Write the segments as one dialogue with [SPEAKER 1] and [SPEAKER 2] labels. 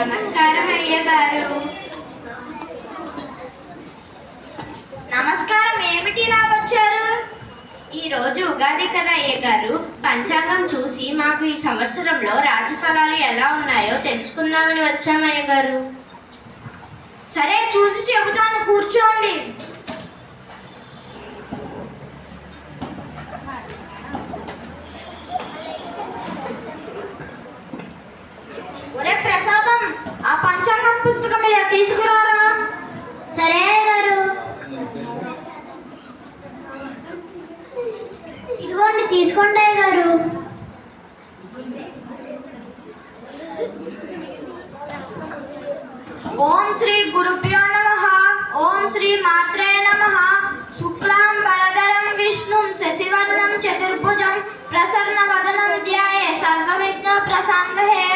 [SPEAKER 1] నమస్కారం అయ్యగారు.
[SPEAKER 2] నమస్కారం. ఏమిటి ఇలా వచ్చారు?
[SPEAKER 1] ఈ రోజు ఉగాది కదా అయ్యగారు. పంచాంగం చూసి మాకు ఈ సంవత్సరంలో రాశి ఫలాలు ఎలా ఉన్నాయో తెలుసుకుందామని వచ్చాం అయ్యగారు.
[SPEAKER 2] సరే, చూసి చెబుతాను, కూర్చోండి. ఒరే ప్రసాదం, ఆ పంచాంగం పుస్తకం ఇలా తీసుకురారా.
[SPEAKER 3] సరే గారు. ఇదిగోండి, తీసుకోండి గారు.
[SPEAKER 2] ఓం శ్రీ గురుభ్యో నమః. ఓం శ్రీ మాత్రే నమః. శుక్లాం వరదరం విష్ణుం శశివర్ణం చతుర్భుజం ప్రసన్నవదనం ధ్యాయే సర్వవిఘ్న ప్రశాంతయే.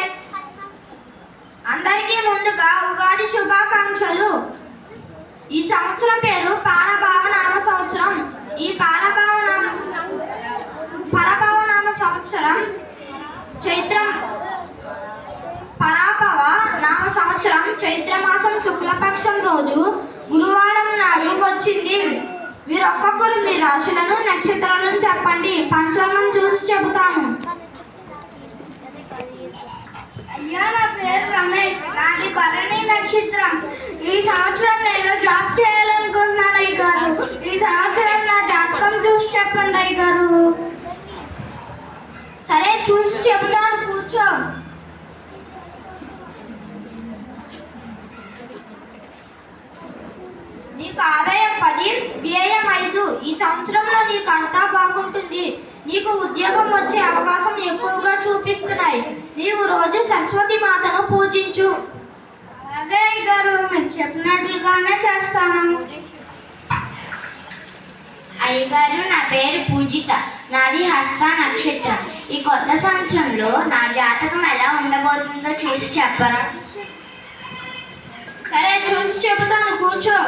[SPEAKER 2] అందరికీ ముందుగా ఉగాది శుభాకాంక్షలు. ఈ సంవత్సరం పేరు పరభవనామ సంవత్సరం. ఈ పరభవనామ సంవత్సరం చైత్రమాసం శుక్లపక్షం రోజు గురువారం నాడు వచ్చింది. మీరు ఒక్కొక్కరు మీ రాశులను నక్షత్రాలను చెప్పండి. పంచాంగం చూసి చెబుతాను.
[SPEAKER 4] అయ్యా, నా పేరు రమేష్. నాది భరణి నక్షత్రం. ఈ సంవత్సరం నేను జాబ్ చేయాలనుకుంటున్నాను అయ్యగారు. ఈ సంవత్సరం నా జాతకం చూసి చెప్పండి అయ్యగారు.
[SPEAKER 2] సరే, చూసి చెబుతాను, కూర్చో. నీకు ఆదాయం 10, వ్యయం 5. ఈ సంవత్సరంలో నీకు అంతా బాగుంటుంది. నీకు ఉద్యోగం వచ్చే అవకాశం ఎక్కువగా చూపిస్తున్నాయి. నీవు రోజు సరస్వతి మాతను పూజించు.
[SPEAKER 4] అలాగే అయ్యగారు, మీరు చెప్పినట్లుగానే చేస్తాను.
[SPEAKER 3] అయ్యగారు, నా పేరు పూజిత. నాది హస్త నక్షత్రం. ఈ కొత్త సంవత్సరంలో నా జాతకం ఎలా ఉండబోతుందో చూసి చెప్పరా?
[SPEAKER 2] సరే, చూసి చెబుతాను, కూర్చో.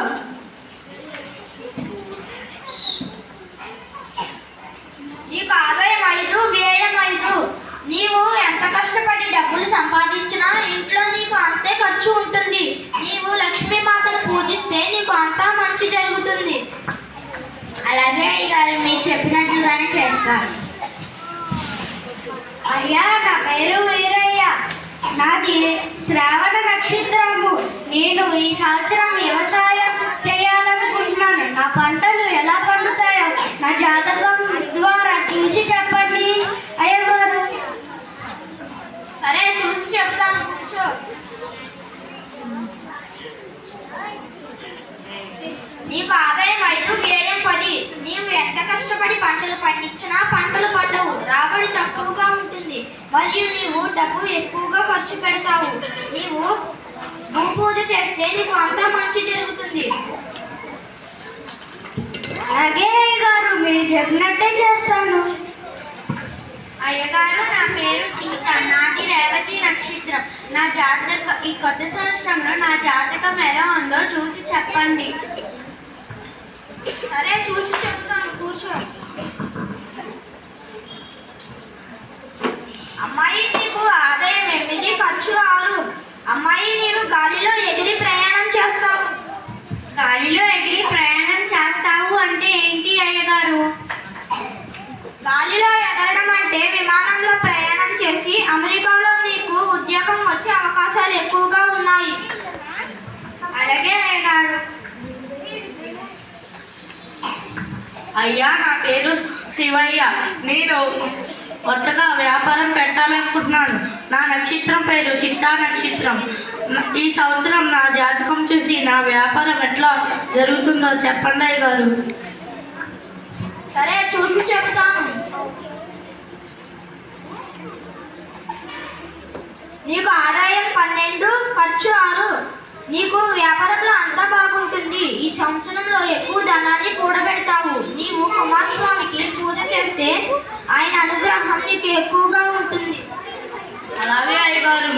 [SPEAKER 2] నీకు ఆదాయం 5, వ్యయం 5. నీవు ఎంత కష్టపడి డబ్బులు సంపాదించినా ఇంట్లో నీకు అంతే ఖర్చు ఉంటుంది. నీవు లక్ష్మీమాతను పూజిస్తే నీకు అంతా మంచి జరుగుతుంది.
[SPEAKER 3] అలాగే అయ్యగారు, మీరు చెప్పినట్లుగానే చేస్తాను.
[SPEAKER 4] అయ్యా, నా పేరు వీరయ్య. నాది శ్రావణ నక్షత్రము. నేను ఈ సంవత్సరం వ్యవసాయం చేయాలనుకుంటున్నాను. నా పంటలు ఎలా పండుతాయో నా జాతకం ద్వారా చూసి చెప్పండి అయ్యగారు.
[SPEAKER 2] సరే, చూసి చెప్తాను, కూర్చో. నీకు ఆదాయం 5, వ్యయం 10. నీవు ఎంత కష్టపడి పంటలు పండించినా పంటలు పండవు. రాబడి తక్కువగా ఉంటుంది. మరియు నీవు డబ్బు ఎక్కువగా ఖర్చు పెడతావు. నీవు భూపూజ చేస్తే నీకు అంతా మంచి జరుగుతుంది.
[SPEAKER 4] అలాగే అయ్యగారు, మీరు చెప్పినట్టే చేస్తాను.
[SPEAKER 1] అయ్యగారు, నా పేరు సీత. నాది రేవతి నక్షత్రం. ఈ కొత్త సంవత్సరంలో నా జాతకం ఎలా ఉందో చూసి చెప్పండి.
[SPEAKER 2] సరే, చూసి చెప్తాను, కూర్చో. అమ్మాయి, నీకు ఆదాయం 8, ఖర్చు 6. అమ్మాయి, నీవు గాలిలో ఎగిరి ప్రయాణం చేస్తావు.
[SPEAKER 1] గాలిలో ఎగిరి ప్రయాణం చేస్తావు అంటే ఏంటి అయ్యగారు?
[SPEAKER 2] గాలిలో ఎగరడం అంటే విమానంలో ప్రయాణం చేసి అమెరికాలో నీకు ఉద్యోగం వచ్చే అవకాశాలు ఎక్కువగా ఉన్నాయి.
[SPEAKER 1] అలాగే అయ్యగారు.
[SPEAKER 5] అయ్యా, నా పేరు శివయ్య. నేను కొత్తగా వ్యాపారం పెట్టాలనుకుంటున్నాను. నా నక్షత్రం పేరు చిత్తా నక్షత్రం. ఈ సంవత్సరం నా జాతకం చూసి నా వ్యాపారం ఎట్లా జరుగుతుందో చెప్పండి అయ్యగారు.
[SPEAKER 2] సరే, చూసి చెబుతాను. నీకు ఆదాయం 12, ఖర్చు 6. నీకు వ్యాపారంలో అంతా బాగుంటుంది. ఈ సంవత్సరంలో ఎక్కువ ధనాన్ని కూడబెడతావు. నీవు కుమారస్వామికి పూజ చేస్తే ఆయన అనుగ్రహం నీకు ఎక్కువగా ఉంటుంది.
[SPEAKER 5] అలాగే అయ్యగారు.